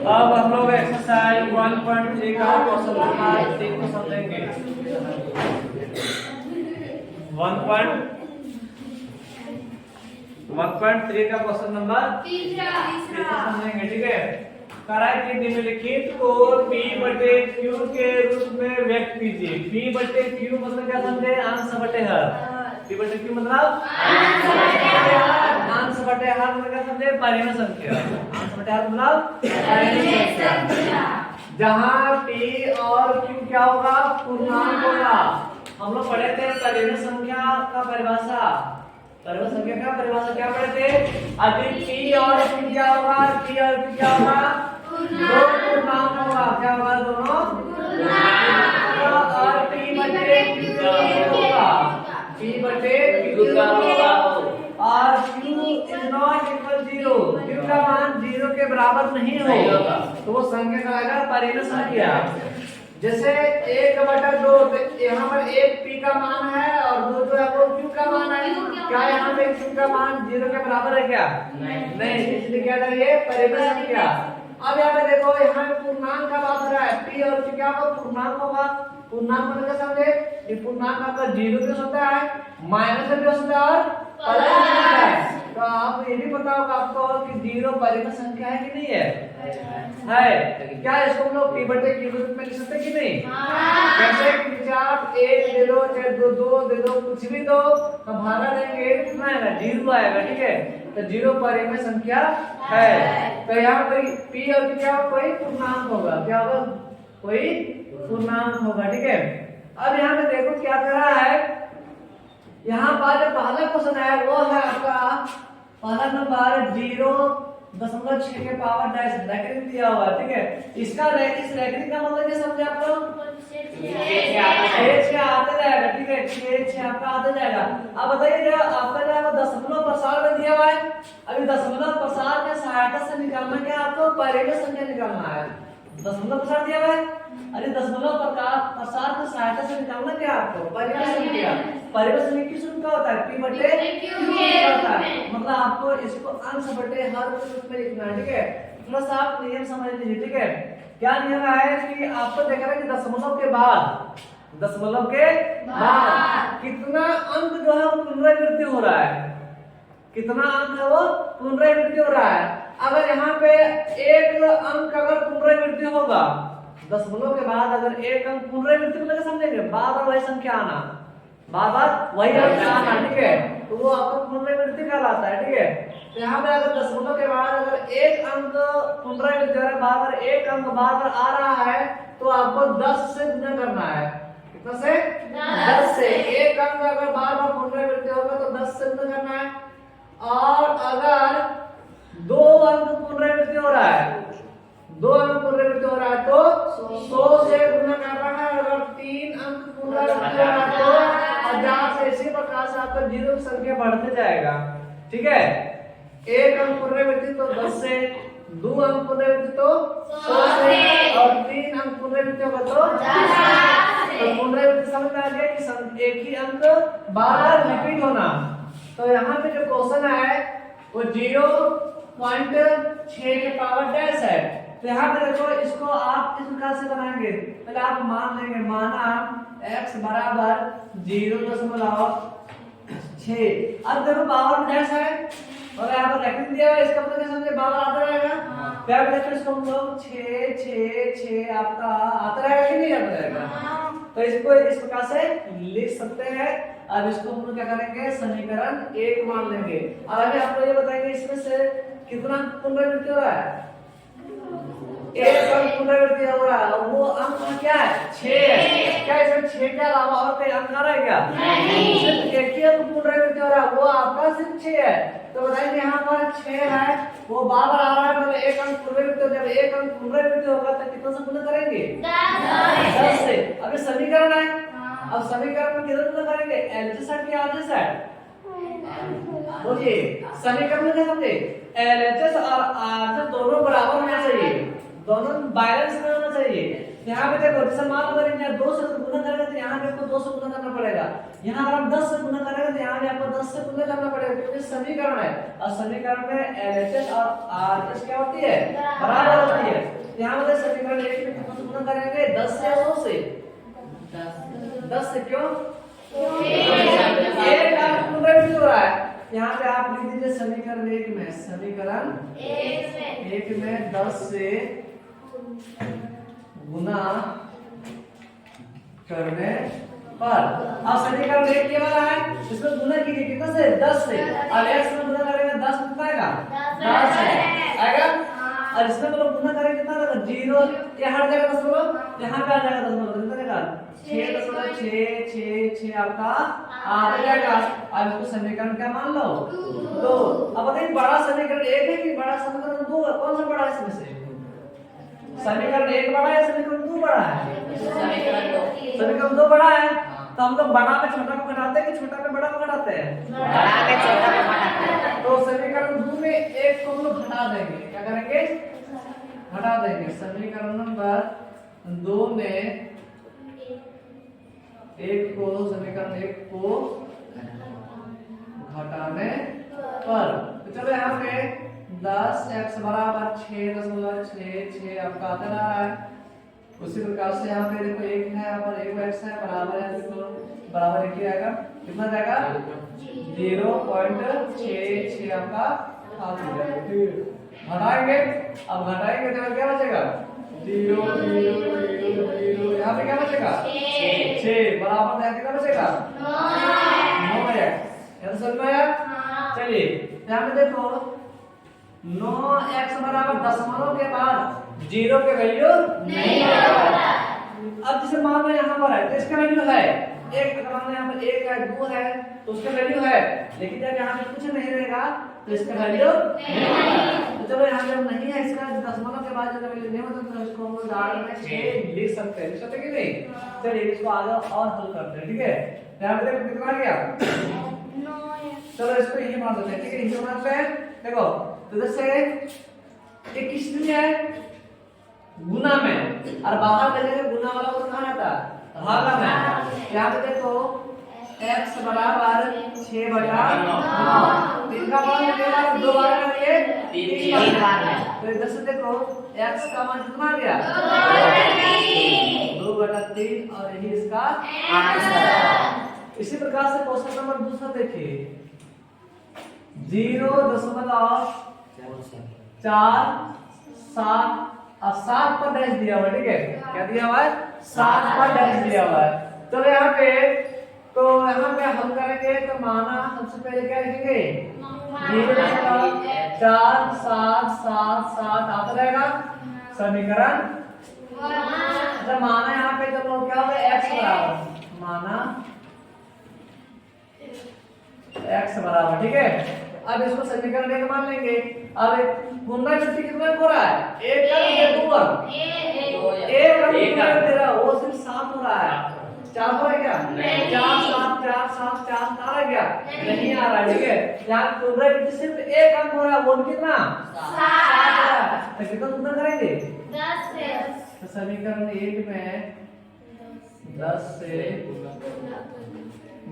अब हम लोग एक्सरसाइज 1.3 का क्वेश्चन नंबर 3 को समझेंगे। 1.3 का क्वेश्चन नंबर 3 समझेंगे। ठीक है, कराए कि निम्नलिखित को P बटे Q के रूप में व्यक्त कीजिए। P बटे Q मतलब क्या समझे? अंश बटे हर। P बटे Q मतलब अंश बटे हर मतलब क्या समझे? परिमेय संख्या। अंश बटे हर मतलब परिमेय संख्या। जहां P और Q क्या होगा? पूर्णांक होगा। हम लोग पढ़े थे परिमेय संख्या का परिभाषा। परिमेय संख्या का परिभाषा क्या पढ़े थे? अधिक P और Q क्या होगा? P और Q क्या होगा? दो पूर्णांक होगा। क्या होगा? दोनों पूर्णांक। और P बटे Q होगा। P बटे Q होगा। और Q is not equal 0। Q का मान 0 के बराबर नहीं होगा तो वो संख्या कहलाएगा परिमेय संख्या। जैसे 1/2 यहाँ पर 1 P का मान है और 2 जो है वो Q का मान है। क्या यहाँ पे Q का मान 0 के बराबर है क्या? नहीं, इसलिए क्या है ये परिमेय संख्या। अब यहाँ पे देखो, यहाँ पे पूर्णांक का बात हो रहा है। P और Q क्या होगा? पूर्णांक होगा। पूर्णांक मतलब क्या समझे? ये पूर्णांक आपका 0 भी हो सकता है, माइनस भी हो सकता है और प्लस भी हो सकता है। तो आप ये भी पता होगा आपको कि 0 परिमेय संख्या है कि नहीं है? क्या इसको हम लोग P बटे Q के रूप में लिख सकते हैं कि नहीं? कैसे? कि आप 1 दे दो चाहे 2 दे दो, कुछ भी दो तो भागा देंगे कितना आएगा? 0 आएगा। ठीक है, तो 0 परिमेय संख्या है। तो यहाँ पर P और Q क्या होगा? कोई पूर्णांक होगा। क्या होगा? कोई पूर्णांक होगा। ठीक है, अब यहाँ पे देखो क्या कर रहा है। यहाँ पर जो पहला क्वेश्चन है वो है आपका पहला नंबर 0.6 के पावर डैश रैखिक दिया हुआ है। ठीक है, इसका इस रैखिक का मतलब क्या समझे आप लोग? 6 आते जाएगा। ठीक है, 6 आपका आते जाएगा। अब बताइए जो आपका जो है वो दशमलव प्रसार में दिया हुआ है। अभी दशमलव प्रसार की सहायता से निकालना क्या? आपको परिमेय संख्या निकालना है। दशमलव प्रसार दिया हुआ है, अरे दशमलव प्रसार की सहायता से निकालना क्या आपको? परिमेय संख्या। परिमेय संख्या किस रूप का होता है? P बटे Q होता है। मतलब आपको इसको अंश बटे हर के रूप में लिखना है। ठीक है, थोड़ा सा आप नियम समझ लीजिए। ठीक है, क्या नियम है कि आपको देखा है कि दशमलव के बाद कितना अंक जो है वो पुनरावृत्ति हो रहा है। कितना अंक है वो पुनरावृत्ति हो रहा है। अगर यहाँ पे एक अंक अगर पुनरावृत्ति होगा, दशमलव के बाद अगर एक अंक पुनरावृत्ति मतलब समझेंगे बार बार वही संख्या आना, बार बार वही अंक आना। ठीक है, तो वो आपको पुनरावृत्ति कहलाता है। ठीक है, तो यहाँ पे अगर दशमलव के बाद अगर एक अंक पुनरावृत्ति हो रहा है, बार बार एक अंक बार बार आ रहा है, तो आपको 10 से गुना करना है। कितना से? 10 से। एक अंक अगर बार बार पुनरावृत्ति होगा तो 10 से गुना करना है। और अगर 2 अंक पुनरावृत्ति हो रहा है, 2 अंक पुनरावृत्ति हो रहा है तो 100 से गुना करना है। अगर 3 अंक पुनरावृत्ति हो रहा है तो 1000 से। इसी प्रकार से आपका 0 की संख्या बढ़ते जाएगा। ठीक है, 1 अंक पुनरावृत्ति तो 10 से, 2 अंक पुनरावृत्ति तो 100 से, और 3 अंक पुनरावृत्ति होगा तो 1000 से। तो पुनरावृत्ति समझ में आ गया कि एक ही अंक बार बार रिपीट होना। तो यहाँ पे जो क्वेश्चन है वो 0.6 के पावर डैश है। तो यहाँ पे देखो, इसको आप इस प्रकार से बनाएंगे। पहले आप मान लेंगे, माना x बराबर 0.6। अब देखो पावर डैश है और यहाँ पर रैखिक दिया है, इसका मतलब क्या समझे? बार बार आता रहेगा। क्या देखो इसको हम लोग 6 आपका आता रहेगा कि नहीं आता रहेगा? तो इसको इस प्रकार से लिख सकते हैं। अब इसको हम लोग क्या करेंगे? समीकरण 1 मान लेंगे। और अभी आपको ये बताएंगे इसमें से कितना पुनरावृत्ति हो रहा है? एक अंक पुनरावृत्ति हो रहा है, वो अंक क्या है? 6 है। क्या इसमें 6 के अलावा और कोई अंक आ रहा है क्या? नहीं, सिर्फ एक ही अंक पुनरावृत्ति हो रहा है, वो आपका सिर्फ 6 है। तो बताइए यहाँ पर 6 है, वो बार बार आ रहा है, मतलब एक अंक पुनरावृत्ति हो। जब एक अंक पुनरावृत्ति होगा तो कितना से गुना करेंगे? 10 से। अब ये समीकरण है, अब समीकरण में कितना गुना करेंगे? LHS साइड की RHS साइड। बोलिए, समीकरण में क्या समझे? LHS और RHS दोनों बराबर होना चाहिए, दोनों बैलेंस में होना चाहिए। यहाँ पे देखो जैसे मान लो अगर यहाँ 2 से गुना करेगा तो यहाँ पे आपको 2 से गुना करना पड़ेगा। यहाँ अगर आप 10 से गुना करेगा तो यहाँ भी आपको 10 से गुना करना पड़ेगा, क्योंकि समीकरण है और समीकरण में LHS और RHS क्या होती है, बराबर होती है। यहाँ पे समीकरण 1 में कितना से गुना करेंगे, 10 से या 100 से? 10 से। क्यों? एक का पुनरावृत्ति हो रहा है। यहाँ पे आप लिख दीजिए समीकरण 1 में 10 से गुना करने पर, अब समीकरण 1 ये वाला है, इसमें गुना कीजिए कितना से, 10 से, और x में गुना करेंगे 10 कितना आएगा, 10 आएगा, और इसमें तो गुना करेंगे कितना आएगा, 0, ये हट जाएगा 10 बोलो, यहाँ पे आ जाएगा 10 बोलो, कितना आएगा, 6.666 आपका आ जाएगा। अब इसको समीकरण क्या मान लो, 2। अब बताइए बड़ा समीकरण 1 है कि बड़ा समीकरण 2 है, कौन सा बड़ा है इसमें से? समीकरण 1 बड़ा है, समीकरण 2 बड़ा है? समीकरण 2 बड़ा है। तो हम लोग बड़ा पे छोटा को घटाते हैं कि छोटा पे बड़ा को घटाते हैं? बड़ा पे छोटा को घटाते हैं। तो समीकरण 2 में 1 को हम लोग घटा देंगे, क्या करेंगे, घटा देंगे। समीकरण नंबर 2 में 1 को, समीकरण 1 को घटाने पर, तो चलो यहाँ पे 10x बराबर 6.66 आपका आता रहा है। उसी प्रकार से यहाँ पे देखो 1 है, यहाँ पर 1x है, बराबर है, देखो बराबर 1 ही आएगा, कितना जाएगा, 0.66 आपका आ जाएगा। घटाएंगे, अब घटाएंगे तो क्या बचेगा, 0 0 0 0, यहाँ पे क्या बचेगा, 6 बराबर यहाँ कितना बचेगा, 9 है। यहाँ समझ में आया? चलिए यहाँ पे देखो 9x बराबर दशमलव के बाद 0 के वैल्यू नहीं होगा। अब जैसे मान लो यहाँ पर है तो इसका वैल्यू है 1, अगर मान लो यहाँ पर 1 है, 2 है तो उसका वैल्यू है, लेकिन जब यहाँ पे कुछ नहीं रहेगा तो इसका वैल्यू नहीं होगा। तो चलो यहाँ पे नहीं है, इसका दशमलव के बाद जब वैल्यू नहीं होता तो इसको हम लोग डाल में 6 लिख सकते हैं, लिख सकते कि नहीं? चलिए इसको आगे और हल करते हैं, ठीक है। यहाँ पे देखो कितना आ गया, चलो इसको ये मान लेते हैं, ठीक है, ये मानते हैं। देखो तो जैसे ये किसमें है, गुना में, और बाहर लेंगे गुना वाला को कहाँ आता है, भागा में। यहाँ पे देखो x बराबर 6/9, 3 का मान निकलेगा, 2 बार करेंगे 3 बार में, तो इधर से देखो x का मान कितना आ गया, 2/3, और यही इसका आंसर। इसी प्रकार से क्वेश्चन नंबर दूसरा देखिए, 0.477 और 7 पर डैश दिया हुआ है, ठीक है, क्या दिया हुआ है, 7 पर डैश दिया हुआ है। चलो यहाँ पे तो यहाँ पे हल करेंगे तो माना सबसे पहले क्या लिखेंगे, 0.4777 आता रहेगा समीकरण। तो माना यहाँ पे जब लोग क्या होगा, x बराबर, माना x बराबर, ठीक है। अब इसको समीकरण 1 मान लेंगे। अब पुनरावृत्ति कितना हो रहा है, 1 का 2 पर 1 का दे रहा है, वो सिर्फ 7 हो रहा है, 4 हो रहा है क्या, 4 7 4 7 4 आ रहा है क्या, नहीं आ रहा है, ठीक है। यहाँ पुनरावृत्ति सिर्फ 1 अंक हो रहा है, वो कितना 7, तो कितना गुना करेंगे, 10 से। तो समीकरण 1 में 10 से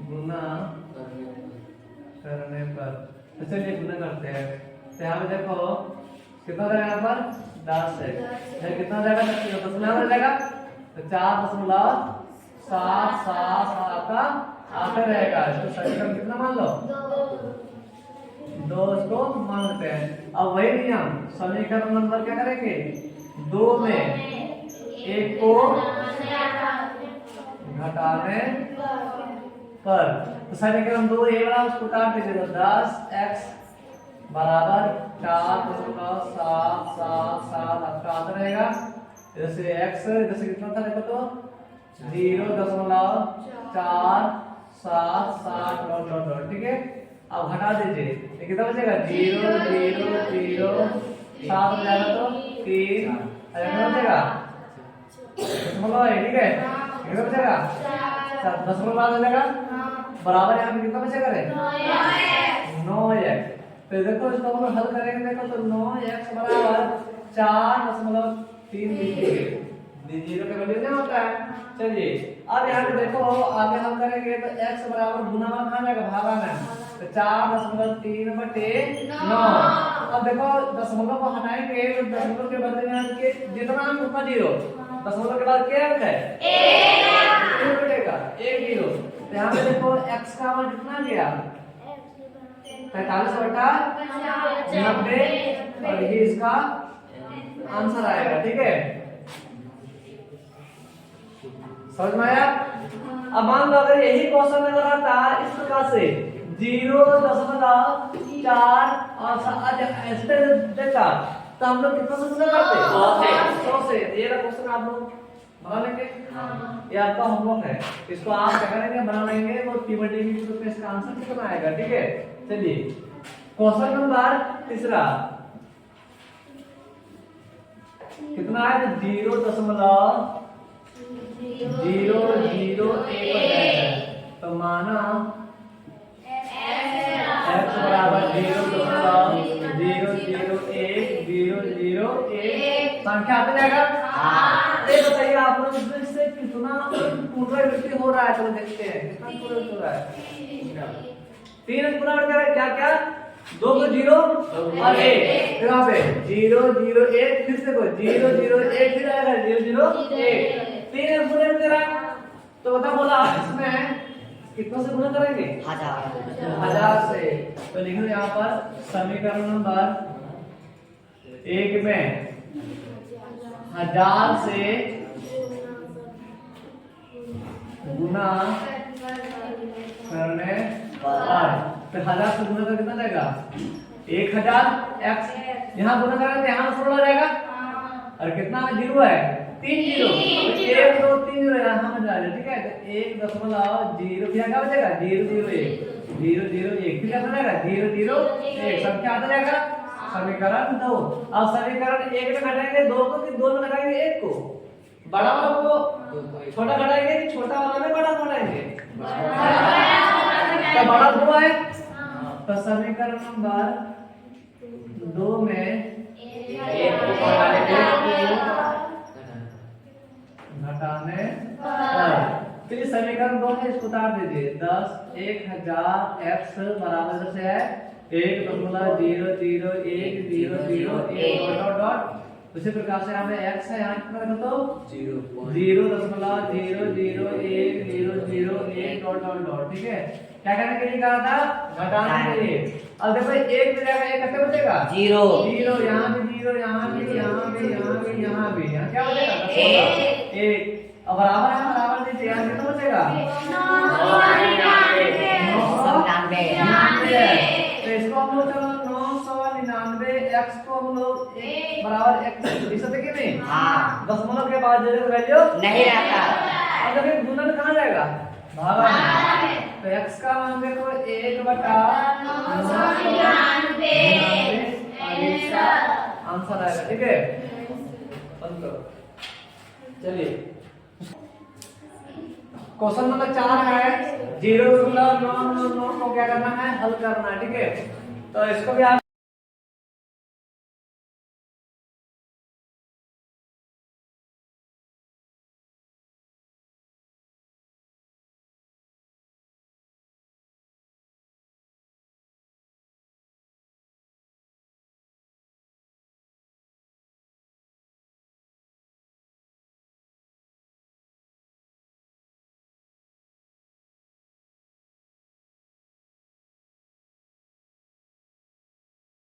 गुना करने पर, तो चलिए गुना करते हैं। तो यहाँ पे देखो कितना रहेगा, यहाँ पर 10 है, फिर कितना हो जाएगा, 10 में हो जाएगा, तो 4.777 आपका आते रहेगा। इसको समीकरण कितना मान लो, 2 इसको मान लेते हैं। अब वही नियम समीकरण नंबर क्या करेंगे, 2 में 1 को घटाने पर, तो समीकरण 2 ये वाला उसको काट दीजिए, तो 10x बराबर 4.777 आपका आता रहेगा। जैसे x जैसे कितना था देखो तो 0.477 ठीक है। अब हटा दीजिए, ये कितना बचेगा, 0 0 0 7 हो जाएगा तो 3 बचेगा, ठीक है, कितना बचेगा, 10 बाद हो जाएगा, बराबर यहाँ पे कितना बचेगा रे, 9x। तो देखो इसको हम हल करेंगे, देखो तो 9x बराबर 4.3 लिखेंगे, जीरो के वैल्यू नहीं होता है। चलिए अब यहाँ पे देखो आगे हम करेंगे तो x बराबर गुना में कहाँ जाएगा भागा में, तो 4.3/9। अब देखो दशमलव को हटाएंगे तो दशमलव के बदले में के जितना अंक उतना जीरो, दशमलव के बाद क्या अंक है 1 बटेगा 1 जीरो। तो यहाँ पे देखो x का मान कितना गया 45/90 और ये इसका आंसर आएगा। ठीक है समझ में आया। अब मान लो अगर यही क्वेश्चन अगर आता इस प्रकार से 0.4 और ऐसे देता तो हम लोग कितना से गुना करते 100 से। ये वाला क्वेश्चन आप लोग बना लेंगे, ये आपका होमवर्क है, इसको आप क्या करेंगे बना लेंगे वो टी की तो इसका आंसर कितना आएगा। ठीक है चलिए क्वेश्चन नंबर तीसरा कितना है 0.001 तो माना x बराबर 0.001 संख्या आते जाएगा। ये बताइए आप लोग इससे कितना पुनरावृत्ति हो रहा है, चलो देखते हैं कितना पुनरावृत्ति हो रहा है। 3 पुनरावृत्ति है क्या क्या 2 को 0 और 1 फिर यहाँ पे 0 0 1 फिर से कोई 0 0 1 फिर आएगा 0 0 1 3 पुनरावृत्ति रहा। तो बता बोला इसमें कितना से गुना करेंगे 1000 से। तो लिख लो यहाँ पर समीकरण नंबर 1 में 1000 से गुना करने पर तो 1000 से गुना कर कितना जाएगा 1000 x यहाँ गुना करेंगे यहाँ 16 हो जाएगा और कितना में जीरो है 3 जीरो 1 2 3 जीरो यहाँ में जा रहा है। ठीक है तो 1.0 क्या क्या बचेगा 0 0 1 0 0 1 फिर क्या बनेगा 0 0 1 संख्या आता जाएगा समीकरण 2। अब समीकरण 1 में घटाएंगे 2 को कि 2 में घटाएंगे 1 को, बड़ा वाला को छोटा घटाएंगे कि छोटा वाला में बड़ा घटाएंगे तो बड़ा 2 है। तो समीकरण नंबर 2 में 1 को घटाने पर फिर समीकरण 2 में इसको उतार दीजिए 10 1000 x बराबर से है 1.001 उसी प्रकार से हमें x है यहाँ कितना रखो तो 0.001 ठीक है। क्या करने के लिए कहा था घटाने के लिए। अब देखो 1 में जाएगा 1 कैसे बचेगा 0 0 यहाँ भी 0 यहाँ भी यहाँ भी यहाँ भी यहाँ भी यहाँ क्या बचेगा 1 अब बराबर है बराबर दीजिए यहाँ कितना बचेगा 999 तो इसको हम लोग चलो 999 x को हम लोग 1 बराबर x लिख सकते कि नहीं दशमलव के बाद जो वैल्यू नहीं रहता। अब देखिए गुणन कहाँ जाएगा भागा में तो x का मान देखो 1/999 आंसर आएगा। ठीक है बंद करो। चलिए क्वेश्चन नंबर 4 है 0.999 को क्या करना है हल करना है। ठीक है तो इसको भी आप